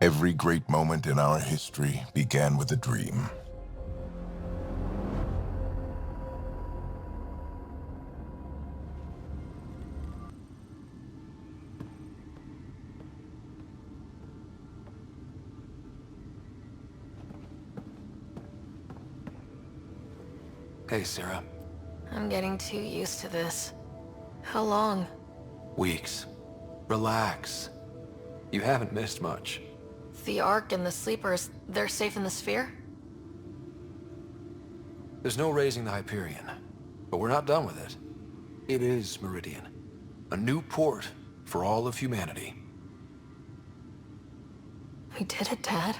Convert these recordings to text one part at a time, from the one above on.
Every great moment in our history began with a dream. Hey, Sarah. I'm getting too used to this. How long? Weeks. Relax. You haven't missed much. The Ark and the Sleepers, they're safe in the sphere? There's no raising the Hyperion, but we're not done with it. It is Meridian. A new port for all of humanity. We did it, Dad.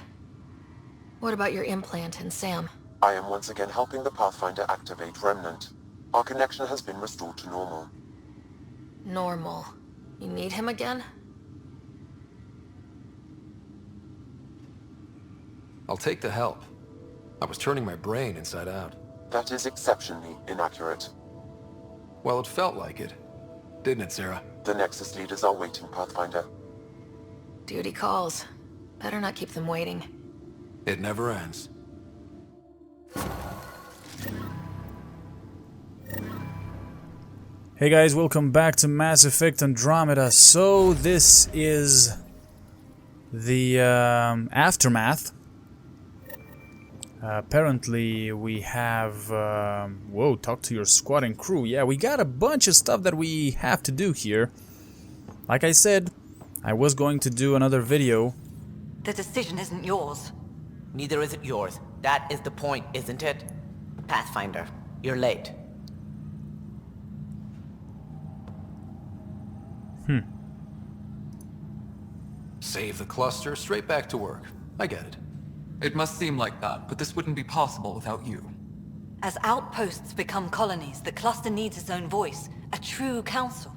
What about your implant and Sam? I am once again helping the Pathfinder activate Remnant. Our connection has been restored to normal. Normal. You need him again? I'll take the help. I was turning my brain inside out. That is exceptionally inaccurate. Well, it felt like it. Didn't it, Sarah? The Nexus leaders are waiting, Pathfinder. Duty calls. Better not keep them waiting. It never ends. Hey guys, welcome back to Mass Effect Andromeda. So this is the aftermath. Apparently we have whoa, talk to your squad and crew. Yeah, we got a bunch of stuff that we have to do here. Like I said, I was going to do another video. The decision isn't yours. Neither is it yours. That is the point, isn't it? Pathfinder, you're late. Save the cluster, straight back to work. I get it. It must seem like that, but this wouldn't be possible without you. As outposts become colonies, the cluster needs its own voice, a true council.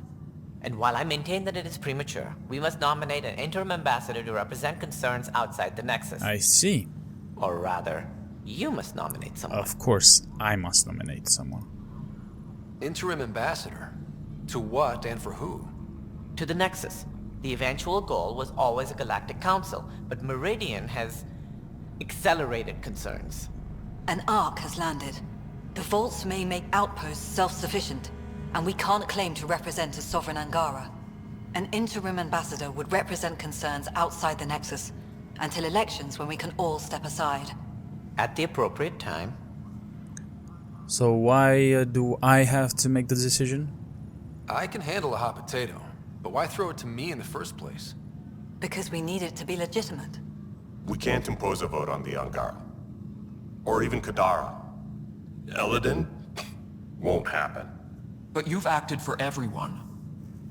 And while I maintain that it is premature, we must nominate an interim ambassador to represent concerns outside the Nexus. I see. Or rather, you must nominate someone. Of course, I must nominate someone. Interim ambassador? To what and for who? To the Nexus. The eventual goal was always a galactic council, but Meridian has accelerated concerns. An Ark has landed. The vaults may make outposts self-sufficient, and we can't claim to represent a sovereign Angara. An interim ambassador would represent concerns outside the Nexus, until elections when we can all step aside. At the appropriate time. So why do I have to make the decision? I can handle a hot potato, but why throw it to me in the first place? Because we need it to be legitimate. We can't impose a vote on the Angara. Or even Kadara. Eladin? Won't happen. But you've acted for everyone.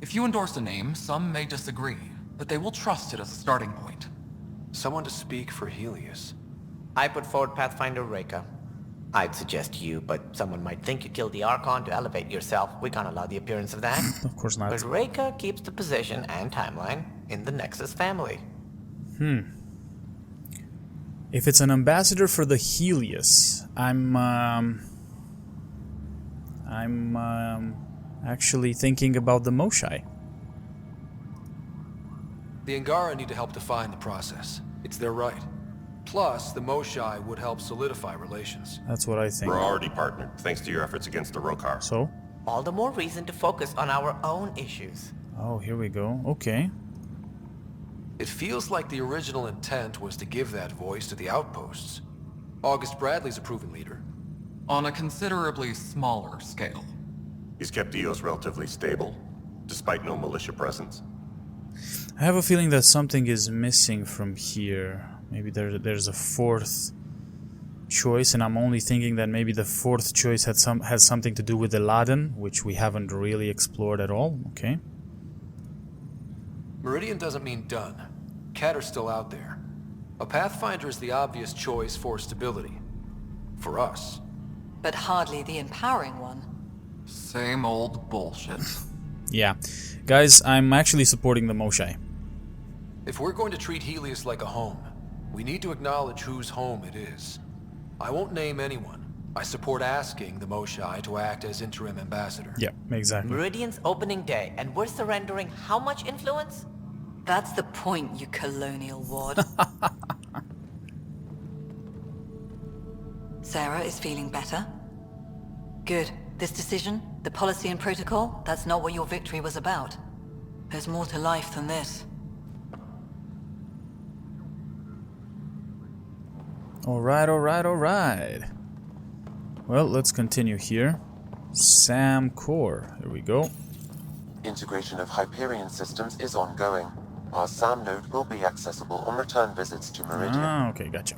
If you endorse a name, some may disagree, but they will trust it as a starting point. Someone to speak for Helios. I put forward Pathfinder Reka. I'd suggest you, but someone might think you killed the Archon to elevate yourself. We can't allow the appearance of that. Of course not. But Reka keeps the position and timeline in the Nexus family. If it's an ambassador for the Helios, I'm actually thinking about the Moshai. The Angara need to help define the process. It's their right. Plus, the Moshai would help solidify relations. That's what I think. We're already partnered, thanks to your efforts against the Rokar. So? All the more reason to focus on our own issues. Oh, here we go. Okay. It feels like the original intent was to give that voice to the outposts. August Bradley's a proven leader. On a considerably smaller scale. He's kept EOS relatively stable, despite no militia presence. I have a feeling that something is missing from here. Maybe there's a fourth choice, and I'm only thinking that maybe the fourth choice has something to do with Aladdin, which we haven't really explored at all. Okay. Meridian doesn't mean done. Catter's still out there. A Pathfinder is the obvious choice for stability. For us. But hardly the empowering one. Same old bullshit. Yeah. Guys, I'm actually supporting the Moshai. If we're going to treat Helios like a home, we need to acknowledge whose home it is. I won't name anyone. I support asking the Moshai to act as interim ambassador. Yeah, exactly. Meridian's opening day, and we're surrendering how much influence? That's the point, you colonial wad. Sarah is feeling better? Good. This decision, the policy and protocol, that's not what your victory was about. There's more to life than this. Alright, alright, alright. Well, let's continue here. Sam Core. Here we go. Integration of Hyperion systems is ongoing. Our SAM node will be accessible on return visits to Meridian. Ah, okay, gotcha.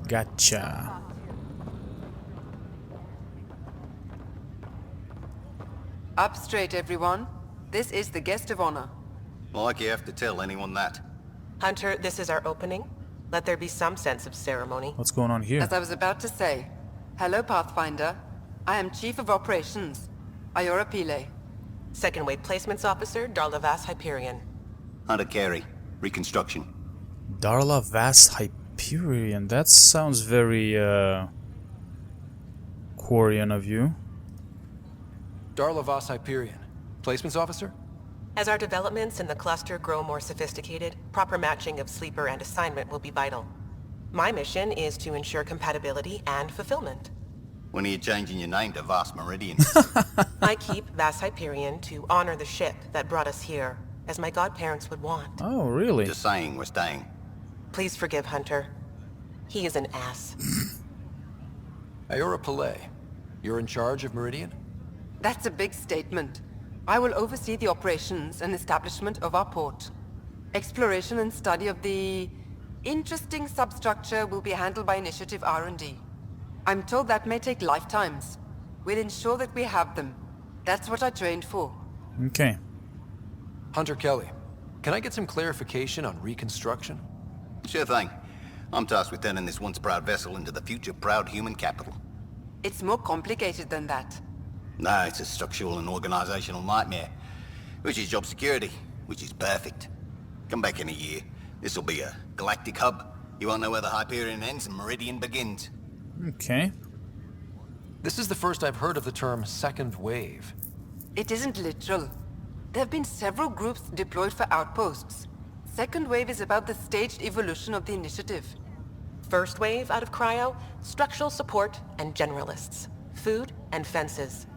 Gotcha. Up straight, everyone. This is the guest of honor. Like you have to tell anyone that. Hunter, this is our opening. Let there be some sense of ceremony. What's going on here? As I was about to say, hello, Pathfinder. I am Chief of Operations, Iora Pile. Second Wave Placements Officer, Darla Vass Hyperion. Hunter Carey, Reconstruction. Darla Vass Hyperion. That sounds very, Quarian of you. Darla Voss Hyperion. Placements officer? As our developments in the cluster grow more sophisticated, proper matching of sleeper and assignment will be vital. My mission is to ensure compatibility and fulfillment. When are you changing your name to Vast Meridian? I keep Vass Hyperion to honor the ship that brought us here, as my godparents would want. Oh, really? Just saying we're staying. Please forgive Hunter. He is an ass. Iora Pile. You're in charge of Meridian? That's a big statement. I will oversee the operations and establishment of our port. Exploration and study of the interesting substructure will be handled by Initiative R&D. I'm told that may take lifetimes. We'll ensure that we have them. That's what I trained for. Okay. Hunter Kelly, can I get some clarification on reconstruction? Sure thing. I'm tasked with turning this once proud vessel into the future proud human capital. It's more complicated than that. No, it's a structural and organizational nightmare. Which is job security, which is perfect. Come back in a year. This'll be a galactic hub. You won't know where the Hyperion ends and Meridian begins. Okay. This is the first I've heard of the term second wave. It isn't literal. There have been several groups deployed for outposts. Second wave is about the staged evolution of the initiative. First wave out of cryo, structural support and generalists. Food and fences.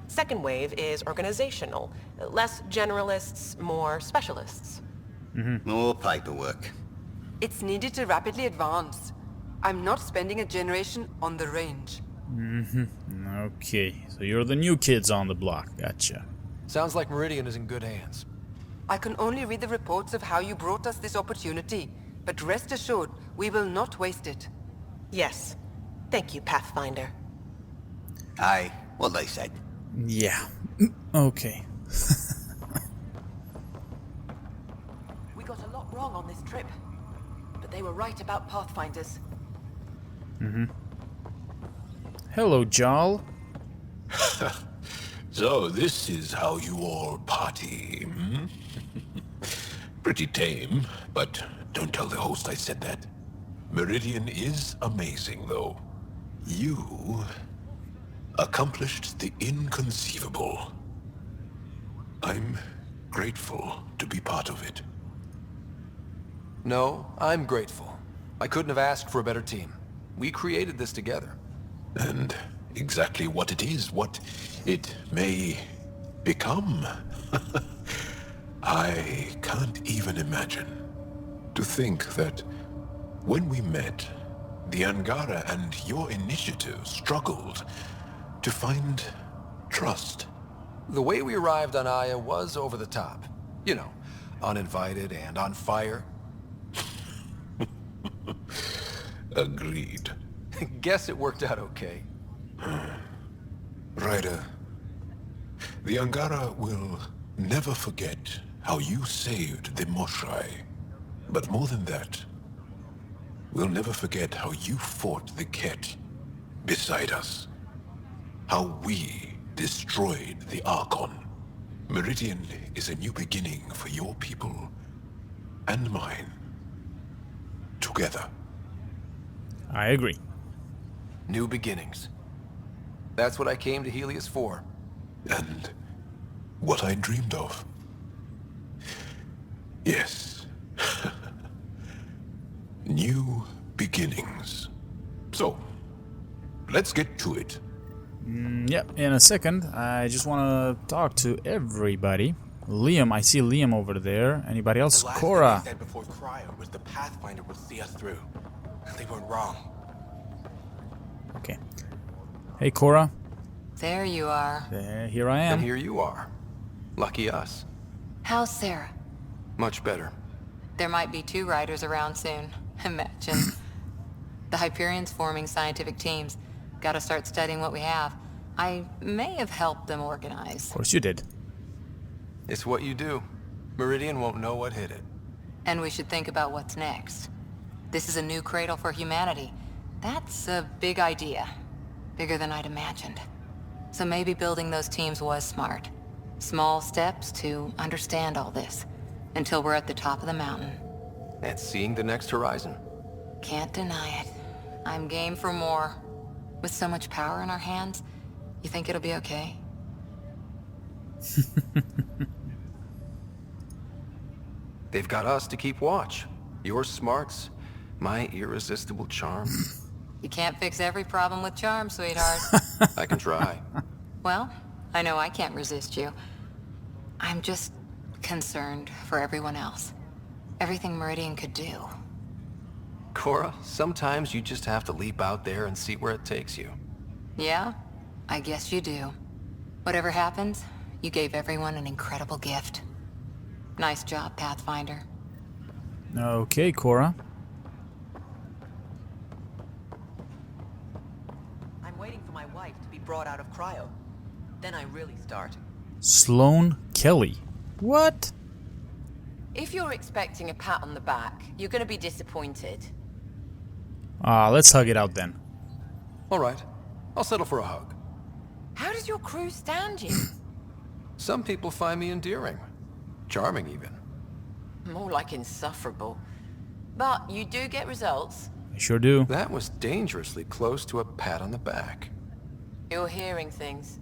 Second wave is organizational. Less generalists, more specialists. More paperwork. It's needed to rapidly advance. I'm not spending a generation on the range. Okay, so you're the new kids on the block. Gotcha. Sounds like Meridian is in good hands. I can only read the reports of how you brought us this opportunity, but rest assured, we will not waste it. Yes. Thank you, Pathfinder. Aye, what they said. Yeah. Okay. We got a lot wrong on this trip, but they were right about Pathfinders. Hello, Gill. So this is how you all party, hmm? Pretty tame, but don't tell the host I said that. Meridian is amazing, though. You accomplished the inconceivable. I'm grateful to be part of it. No, I'm grateful. I couldn't have asked for a better team. We created this together. And exactly what it is, what it may become. I can't even imagine. To think that when we met, the Angara and your initiative struggled to find trust. The way we arrived on Aya was over the top. You know, uninvited and on fire. Agreed. Guess it worked out okay. Ryder, the Angara will never forget how you saved the Moshai. But more than that, we'll never forget how you fought the Ket beside us. How we destroyed the Archon. Meridian is a new beginning for your people and mine. Together. I agree. New beginnings. That's what I came to Helios for. And what I dreamed of. Yes. New beginnings. So, let's get to it. Yep, in a second. I just want to talk to everybody. Liam, I see Liam over there. Anybody else? The last Cora. thing they said before cryo was the Pathfinder would see us through. They weren't wrong. Okay. Hey, Cora. There you are. There, here I am. And here you are. Lucky us. How's Sarah? Much better. There might be 2 Ryders around soon. Imagine. The Hyperion's forming scientific teams. Gotta start studying what we have. I may have helped them organize. Of course you did. It's what you do. Meridian won't know what hit it. And we should think about what's next. This is a new cradle for humanity. That's a big idea. Bigger than I'd imagined. So maybe building those teams was smart. Small steps to understand all this. Until we're at the top of the mountain. And seeing the next horizon. Can't deny it. I'm game for more. With so much power in our hands, you think it'll be okay? They've got us to keep watch. Your smarts, my irresistible charm. You can't fix every problem with charm, sweetheart. I can try. Well, I know I can't resist you. I'm just concerned for everyone else. Everything Meridian could do. Cora, sometimes you just have to leap out there and see where it takes you. Yeah? I guess you do. Whatever happens, you gave everyone an incredible gift. Nice job, Pathfinder. Okay, Cora. I'm waiting for my wife to be brought out of cryo. Then I really start. Sloane Kelly. What? If you're expecting a pat on the back, you're going to be disappointed. Let's hug it out then. All right. I'll settle for a hug. How does your crew stand you? Some people find me endearing. Charming, even. More like insufferable. But you do get results. I sure do. That was dangerously close to a pat on the back. You're hearing things.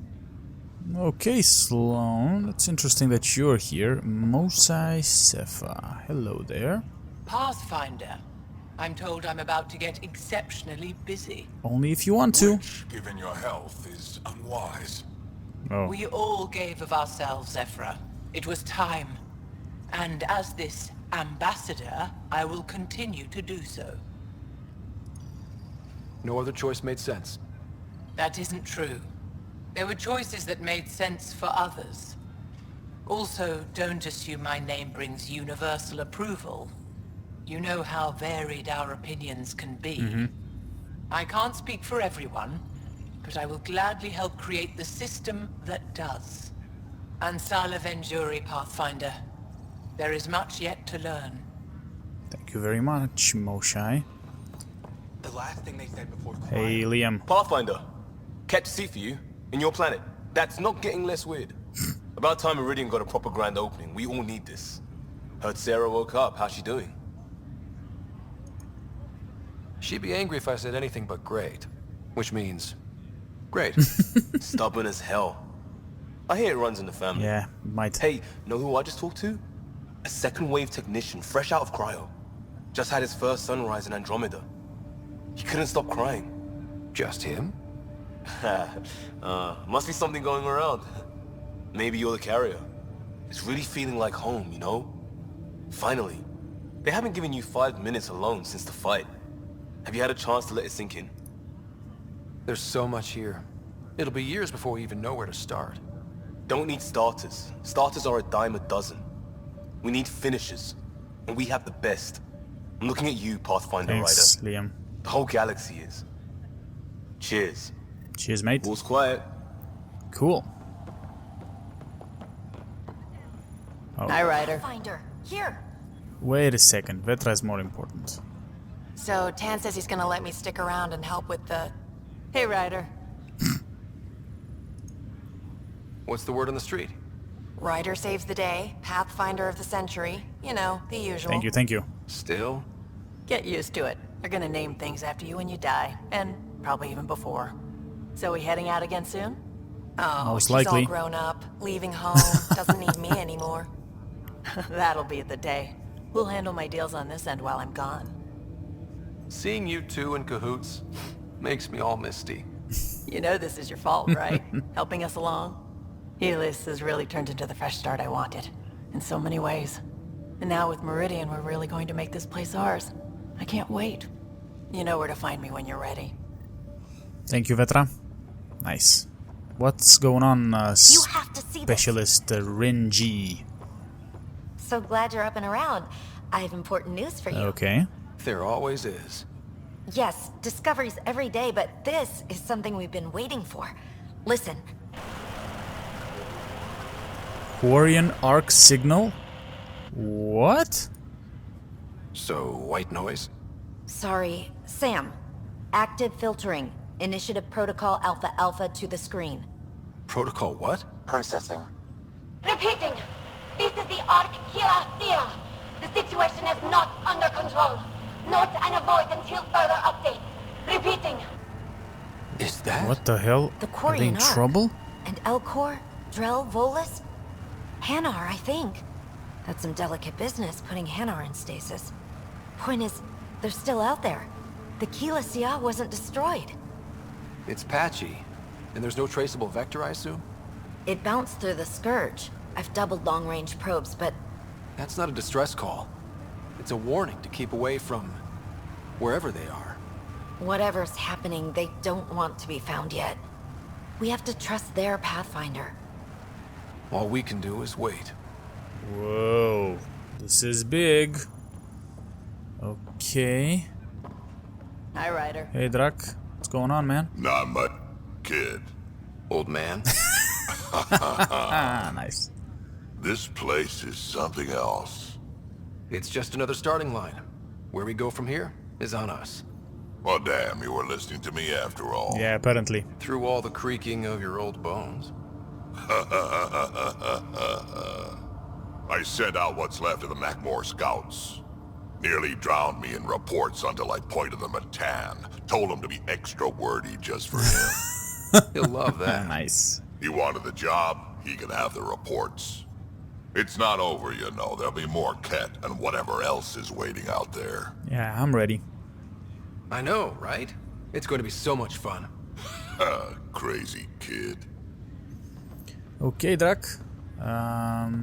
Okay, Sloane. It's interesting that you're here. Mosai Sefa. Hello there. Pathfinder. I'm told I'm about to get exceptionally busy. Only if you want to. Which, given your health, is unwise. Oh. We all gave of ourselves, Ephra. It was time. And as this ambassador, I will continue to do so. No other choice made sense. That isn't true. There were choices that made sense for others. Also, don't assume my name brings universal approval. You know how varied our opinions can be. I can't speak for everyone, but I will gladly help create the system that does. Ansala Venjuri, Pathfinder. There is much yet to learn. Thank you very much, Moshai. The last thing they said before cryo. Hey, Liam. Pathfinder. Kept seat for you. In your planet. That's not getting less weird. About time Meridian got a proper grand opening. We all need this. Heard Sarah woke up. How's she doing? She'd be angry if I said anything but great. Which means... great. Stubborn as hell. I hear it runs in the family. Yeah, might. Hey, know who I just talked to? A second wave technician, fresh out of cryo. Just had his first sunrise in Andromeda. He couldn't stop crying. Just him? Must be something going around. Maybe you're the carrier. It's really feeling like home, you know? Finally. They haven't given you 5 minutes alone since the fight. Have you had a chance to let it sink in? There's so much here. It'll be years before we even know where to start. Don't need starters. Starters are a dime a dozen. We need finishers. And we have the best. I'm looking at you, Pathfinder Thanks, Ryder. Liam. The whole galaxy is. Cheers. Cheers, mate. All's quiet. Cool. Oh. Hi, Ryder. Finder, here. Wait a second. Vetra is more important. So Tan says he's gonna let me stick around and help with the... Hey, Ryder. What's the word on the street? Ryder saves the day, Pathfinder of the century. You know, the usual. Thank you, thank you. Still? Get used to it. They're gonna name things after you when you die, and probably even before. So we heading out again soon? Oh, Most she's likely. all grown up, leaving home, doesn't need me anymore. That'll be the day. We'll handle my deals on this end while I'm gone. Seeing you two in cahoots makes me all misty. You know this is your fault, right? Helping us along? Helios has really turned into the fresh start I wanted. In so many ways. And now with Meridian, we're really going to make this place ours. I can't wait. You know where to find me when you're ready. Thank you, Vetra. Nice. What's going on, You have to see Specialist Rinji? So glad you're up and around. I have important news for you. Okay. There always is. Yes, discoveries every day, but this is something we've been waiting for. Listen. Quarian arc signal? What? So, white noise? Sorry, Sam. Active filtering. Initiative Protocol Alpha Alpha to the screen. Protocol what? Processing. Repeating. This is the Arc Kira. The situation is not under control. Note and avoid until further update. Repeating. Is that? What the hell? The Are they in Quarian Arc. trouble? And Elcor, Drell, Volus? Hanar, I think. That's some delicate business, putting Hanar in stasis. Point is, they're still out there. The Keela Sia wasn't destroyed. It's patchy. And there's no traceable vector, I assume? It bounced through the Scourge. I've doubled long-range probes, but... That's not a distress call. It's a warning to keep away from... wherever they are. whatever's happening, they don't want to be found yet. We have to trust their Pathfinder. All we can do is wait. Whoa. This is big. Okay. Hi, Ryder. Hey, Drak. What's going on, man? Not much, kid. Old man. Nice. This place is something else. It's just another starting line. Where we go from here is on us. Well, damn, you were listening to me after all. Yeah, apparently. Through all the creaking of your old bones. I sent out what's left of the Macmore scouts. Nearly drowned me in reports until I pointed them at Tan. Told him to be extra wordy just for him. He'll love that. Nice. He wanted the job, he can have the reports. It's not over, you know. There'll be more Ket and whatever else is waiting out there. Yeah, I'm ready. I know, right? It's going to be so much fun. Crazy kid. Okay, Drak. Hi,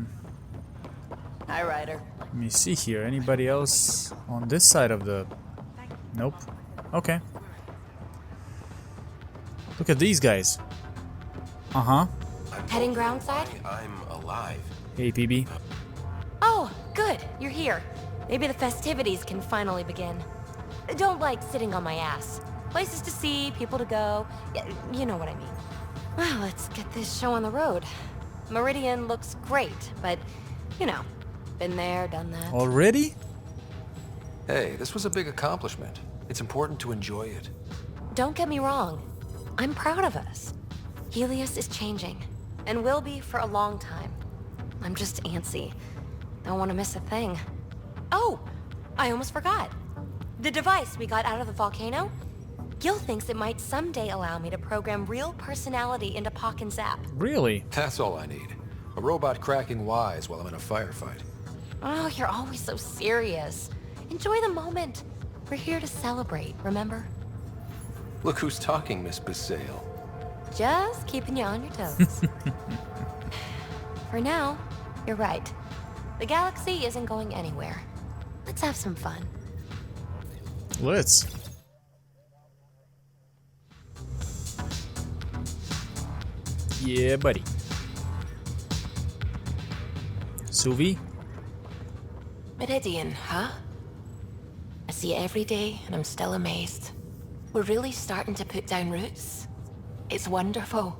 Ryder. Let me see here. Anybody else on this side of the... Nope. Okay. Look at these guys. Uh-huh. Heading groundside? I'm alive. Hey, PB. Oh, good. You're here. Maybe the festivities can finally begin. Don't like sitting on my ass. Places to see, people to go. Yeah, you know what I mean. Well, let's get this show on the road. Meridian looks great, but, you know, been there, done that. Already? Hey, this was a big accomplishment. It's important to enjoy it. Don't get me wrong. I'm proud of us. Helios is changing, and will be for a long time. I'm just antsy. Don't want to miss a thing. Oh, I almost forgot. The device we got out of the volcano? Gill thinks it might someday allow me to program real personality into Pock and Zap. Really? That's all I need. A robot cracking wise while I'm in a firefight. Oh, you're always so serious. Enjoy the moment. We're here to celebrate, remember? Look who's talking, Miss Basale. Just keeping you on your toes. For now, you're right. The galaxy isn't going anywhere. Let's have some fun. Let's. Yeah, buddy. Suvi? Meridian, huh? I see it every day, and I'm still amazed. We're really starting to put down roots. It's wonderful.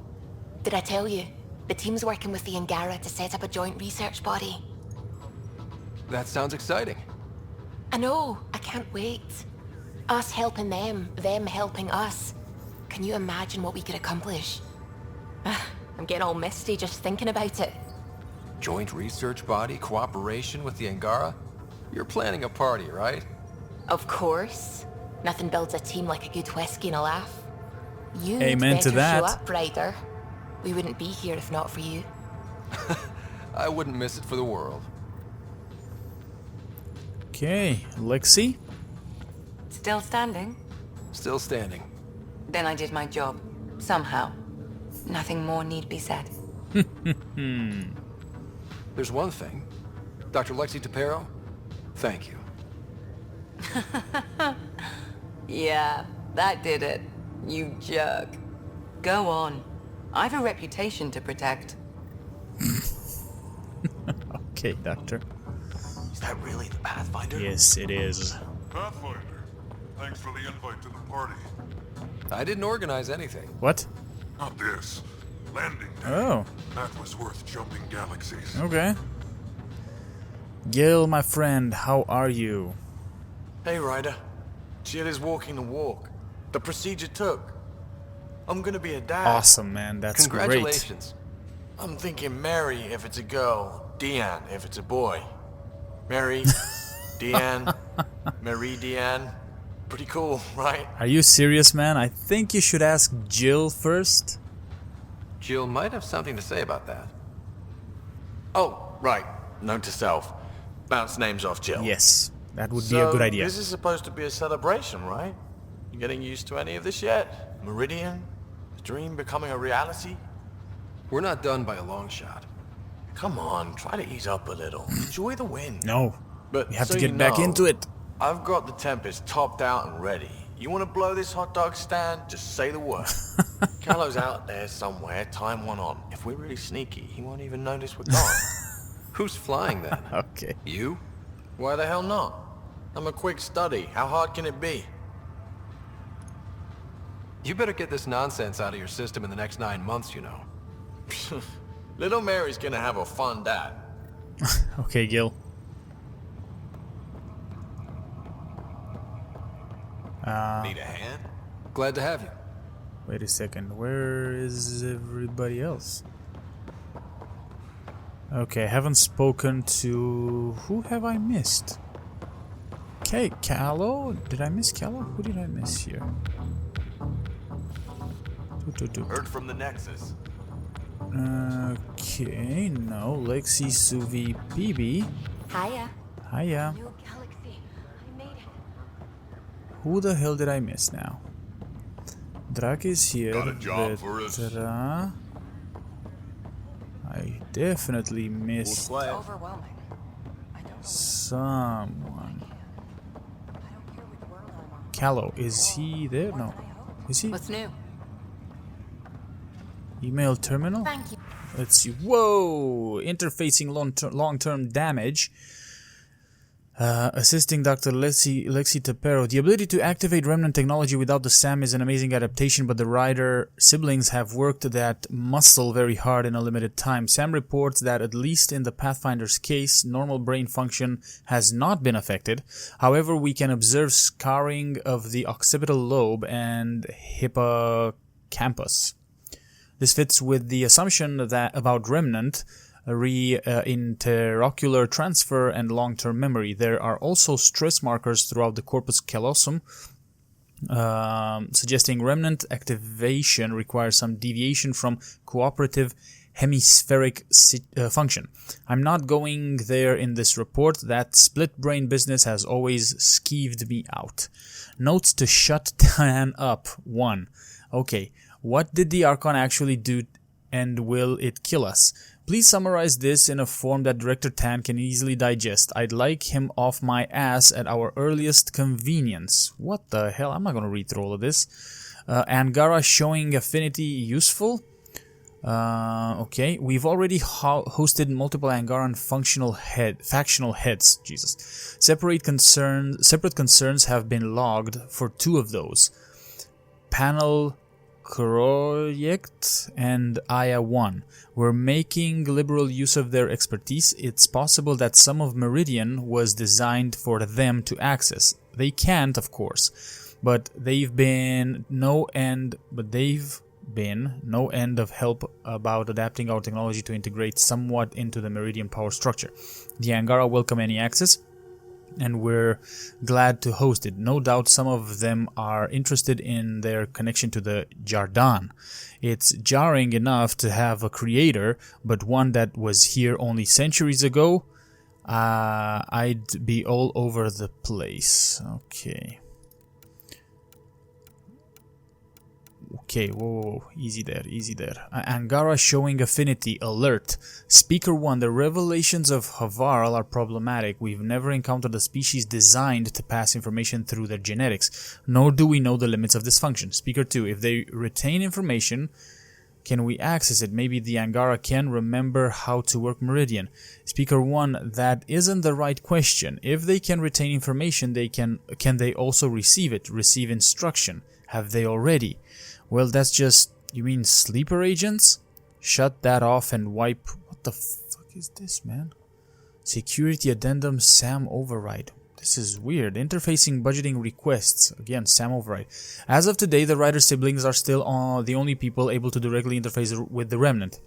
Did I tell you? The team's working with the Angara to set up a joint research body. That sounds exciting. I know, I can't wait. Us helping them helping us. Can you imagine what we could accomplish? I'm getting all misty just thinking about it. Joint research body, cooperation with the Angara? You're planning a party, right? Of course. Nothing builds a team like a good whiskey and a laugh. You'd Amen to better that. show up, Ryder. We wouldn't be here if not for you. I wouldn't miss it for the world. Okay, Alexi? Still standing? Still standing. Then I did my job. Somehow. Nothing more need be said. There's one thing. Dr. Lexi Tapero, thank you. Yeah, that did it. You jerk. Go on. I've a reputation to protect. Okay, Doctor. Is that really the Pathfinder? Yes, it is. Pathfinder, thanks for the invite to the party. I didn't organize anything. What? Not this. Landing day. Oh. That was worth jumping galaxies. Okay. Gill, my friend, how are you? Hey, Ryder. Jill is walking the walk. The procedure took. I'm gonna be a dad. Awesome, man. That's Congratulations. I'm thinking Mary if it's a girl, Deanne if it's a boy. Mary, Deanne, Meridian. Pretty cool, right? Great. Are you serious, man? I think you should ask Gill first. Jill might have something to say about that. Oh, right. Note to self. Bounce names off Jill. Yes, that would be a good idea. This is supposed to be a celebration, right? You getting used to any of this yet? Meridian? The dream becoming a reality? We're not done by a long shot. Come on, try to ease up a little. Enjoy the win. No, but we have so to get you back know, into it. I've got the Tempest topped out and ready. You want to blow this hot dog stand? Just say the word. Callo's out there somewhere, time one on. If we're really sneaky, he won't even notice we're gone. Who's flying then? Okay. You? Why the hell not? I'm a quick study. How hard can it be? You better get this nonsense out of your system in the next 9 months, you know. Little Mary's gonna have a fun dad. Okay, Gill. Need a hand? Glad to have you. Wait a second. Where is everybody else? Okay, I haven't spoken to... Who have I missed? Okay, Callo? Did I miss Callo? Who did I miss here? Heard from the Nexus. Okay, no. Lexi, Suvi, BB. Hiya. Hiya. New galaxy. I made it. Who the hell did I miss now? Drak is here. Got a job for us? Vetra. I definitely missed Overwhelming. someone. Callo, is he there? No. Is he? What's new? Email terminal? Thank you. Let's see. Whoa! Interfacing long-term damage. Assisting Dr. Lexi Tapero. The ability to activate remnant technology without the SAM is an amazing adaptation, but the Ryder siblings have worked that muscle very hard in a limited time. SAM reports that, at least in the Pathfinder's case, normal brain function has not been affected. However, we can observe scarring of the occipital lobe and hippocampus. This fits with the assumption that about remnant, interocular transfer, and long-term memory. There are also stress markers throughout the corpus callosum, suggesting remnant activation requires some deviation from cooperative hemispheric function. I'm not going there in this report. That split brain business has always skeeved me out. Notes to shut Tan up. 1. Okay. What did the Archon actually do, and will it kill us? Please summarize this in a form that Director Tan can easily digest. I'd like him off my ass at our earliest convenience. What the hell? I'm not going to read through all of this. Angara showing affinity useful? Okay. We've already hosted multiple Angaran factional heads. Jesus. Separate concerns have been logged for 2 of those. Panel Project and Aya 1. We're making liberal use of their expertise. It's possible that some of Meridian was designed for them to access. They can't, of course, but they've been no end of help about adapting our technology to integrate somewhat into the Meridian power structure. The Angara welcome any access, and we're glad to host it. No doubt some of them are interested in their connection to the Jardan. It's jarring enough to have a creator, but one that was here only centuries ago. I'd be all over the place. Okay. Okay, whoa, easy there, easy there. Angara showing affinity, alert. Speaker 1, the revelations of Havarl are problematic. We've never encountered a species designed to pass information through their genetics, nor do we know the limits of this function. Speaker 2, if they retain information, can we access it? Maybe the Angara can remember how to work Meridian. Speaker 1, that isn't the right question. If they can retain information, can they also receive it, receive instruction? Have they already? Well, that's just... You mean sleeper agents? Shut that off and wipe... What the fuck is this, man? Security addendum SAM override. This is weird. Interfacing budgeting requests. Again, SAM override. As of today, the Ryder siblings are still the only people able to directly interface with the Remnant.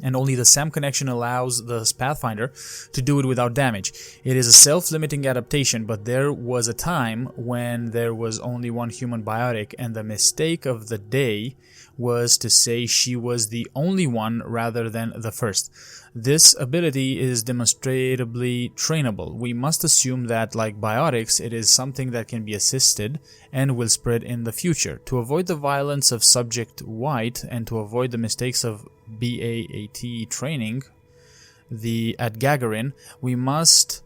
And only the SAM connection allows the Pathfinder to do it without damage. It is a self-limiting adaptation, but there was a time when there was only one human biotic, and the mistake of the day was to say she was the only one rather than the first. This ability is demonstrably trainable. We must assume that, like biotics, it is something that can be assisted and will spread in the future. To avoid the violence of Subject White and to avoid the mistakes of BAAT training at Gagarin, we must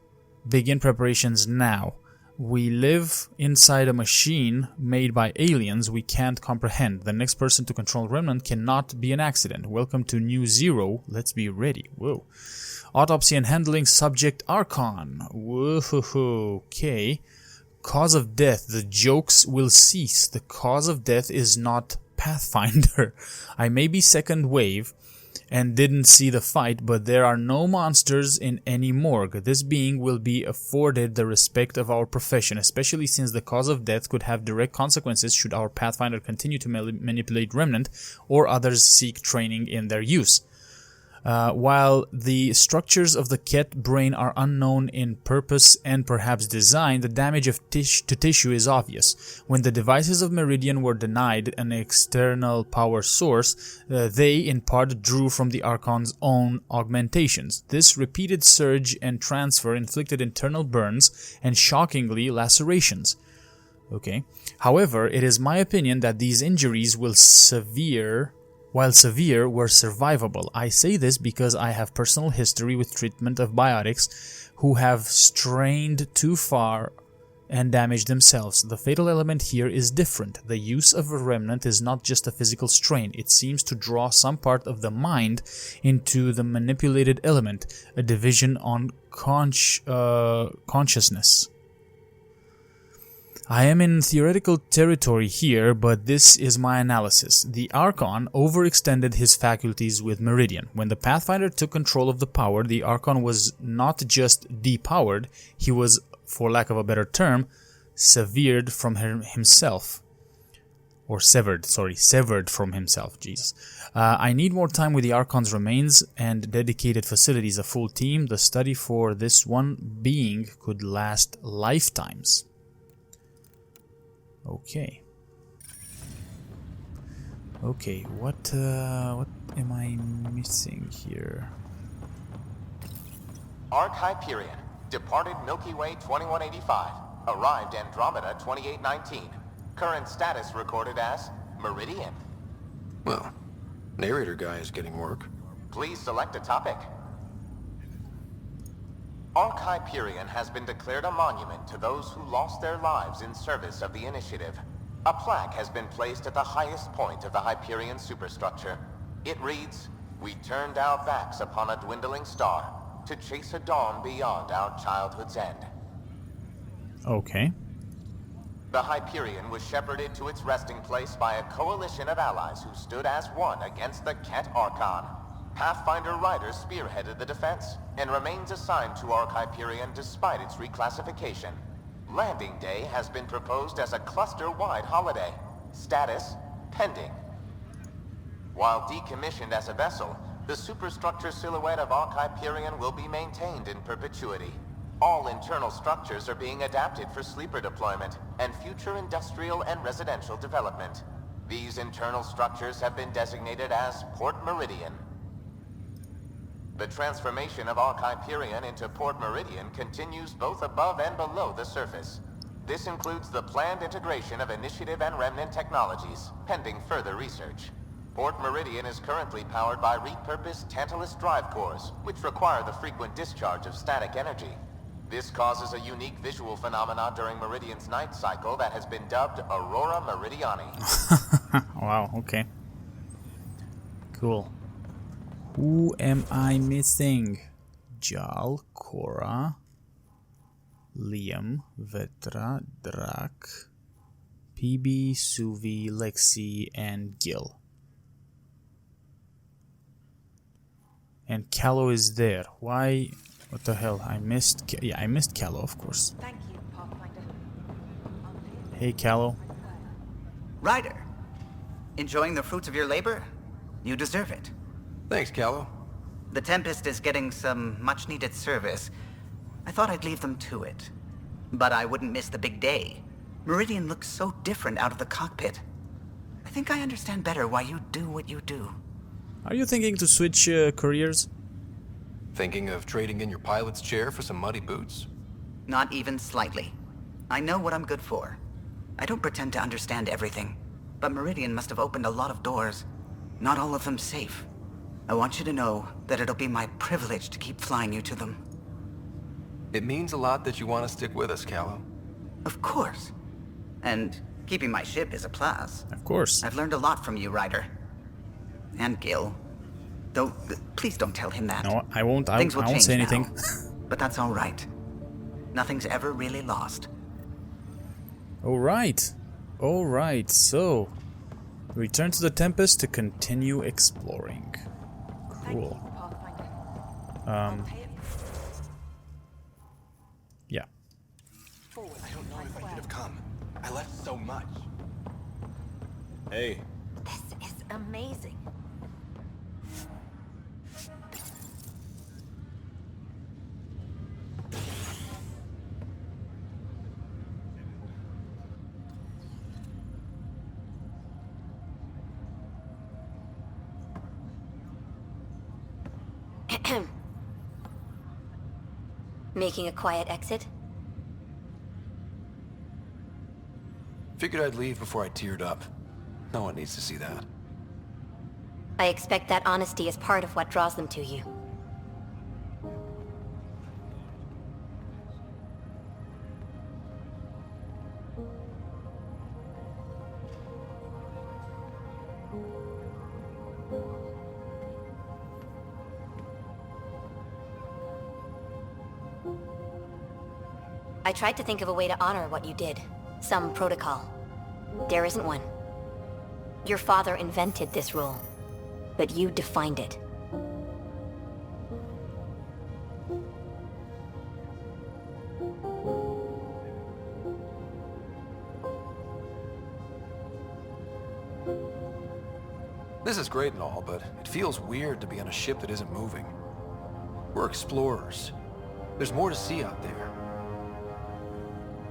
begin preparations now. We live inside a machine made by aliens we can't comprehend. The next person to control Remnant cannot be an accident. Welcome to New Zero. Let's be ready. Whoa. Autopsy and handling subject Archon. Whoa. Okay. Cause of death. The jokes will cease. The cause of death is not Pathfinder. I may be second wave and didn't see the fight, but there are no monsters in any morgue. This being will be afforded the respect of our profession, especially since the cause of death could have direct consequences should our Pathfinder continue to manipulate Remnant or others seek training in their use. While the structures of the Ket brain are unknown in purpose and perhaps design, the damage to tissue is obvious. When the devices of Meridian were denied an external power source, they in part drew from the Archon's own augmentations. This repeated surge and transfer inflicted internal burns and, shockingly, lacerations. Okay. However, it is my opinion that these injuries while severe, were survivable. I say this because I have personal history with treatment of biotics who have strained too far and damaged themselves. The fatal element here is different. The use of a remnant is not just a physical strain. It seems to draw some part of the mind into the manipulated element, a division on consciousness. I am in theoretical territory here, but this is my analysis. The Archon overextended his faculties with Meridian. When the Pathfinder took control of the power, the Archon was not just depowered, he was, for lack of a better term, severed from himself. Or severed from himself, Jesus. I need more time with the Archon's remains and dedicated facilities, a full team. The study for this one being could last lifetimes. Okay. Okay, what am I missing here? Arc Hyperion, departed Milky Way 2185, arrived Andromeda 2819. Current status recorded as Meridian. Well, narrator guy is getting work. Please select a topic. Arc Hyperion has been declared a monument to those who lost their lives in service of the Initiative. A plaque has been placed at the highest point of the Hyperion superstructure. It reads, "We turned our backs upon a dwindling star to chase a dawn beyond our childhood's end." Okay. The Hyperion was shepherded to its resting place by a coalition of allies who stood as one against the Ket Archon. Pathfinder Ryder spearheaded the defense, and remains assigned to Arc Hyperion despite its reclassification. Landing Day has been proposed as a cluster-wide holiday. Status, pending. While decommissioned as a vessel, the superstructure silhouette of Arc Hyperion will be maintained in perpetuity. All internal structures are being adapted for sleeper deployment and future industrial and residential development. These internal structures have been designated as Port Meridian. The transformation of Ark Hyperion into Port Meridian continues both above and below the surface. This includes the planned integration of Initiative and Remnant technologies, pending further research. Port Meridian is currently powered by repurposed Tantalus drive cores, which require the frequent discharge of static energy. This causes a unique visual phenomenon during Meridian's night cycle that has been dubbed Aurora Meridiani. Wow, okay. Cool. Who am I missing? Gill, Cora, Liam, Vetra, Drak, PB, Suvi, Lexi, and Gill. And Callow is there. Why? What the hell? I missed... yeah, I missed Callow, of course. Thank you, Pathfinder. Hey, Callow. Ryder, enjoying the fruits of your labor? You deserve it. Thanks, Callow. The Tempest is getting some much-needed service. I thought I'd leave them to it. But I wouldn't miss the big day. Meridian looks so different out of the cockpit. I think I understand better why you do what you do. Are you thinking to switch careers? Thinking of trading in your pilot's chair for some muddy boots? Not even slightly. I know what I'm good for. I don't pretend to understand everything, but Meridian must have opened a lot of doors. Not all of them safe. I want you to know that it'll be my privilege to keep flying you to them. It means a lot that you want to stick with us, Callow. Of course. And keeping my ship is a plus. Of course. I've learned a lot from you, Ryder. And Gill. Though, please don't tell him that. No, I won't. I Things will won't say change anything. now, but that's all right. Nothing's ever really lost. All right. All right. So, return to the Tempest to continue exploring. Cool. Yeah. I don't know if I could have come. I left so much. Hey. This is amazing. Making a quiet exit? Figured I'd leave before I teared up. No one needs to see that. I expect that honesty is part of what draws them to you. I tried to think of a way to honor what you did. Some protocol. There isn't one. Your father invented this rule, but you defined it. This is great and all, but it feels weird to be on a ship that isn't moving. We're explorers. There's more to see out there.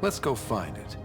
Let's go find it.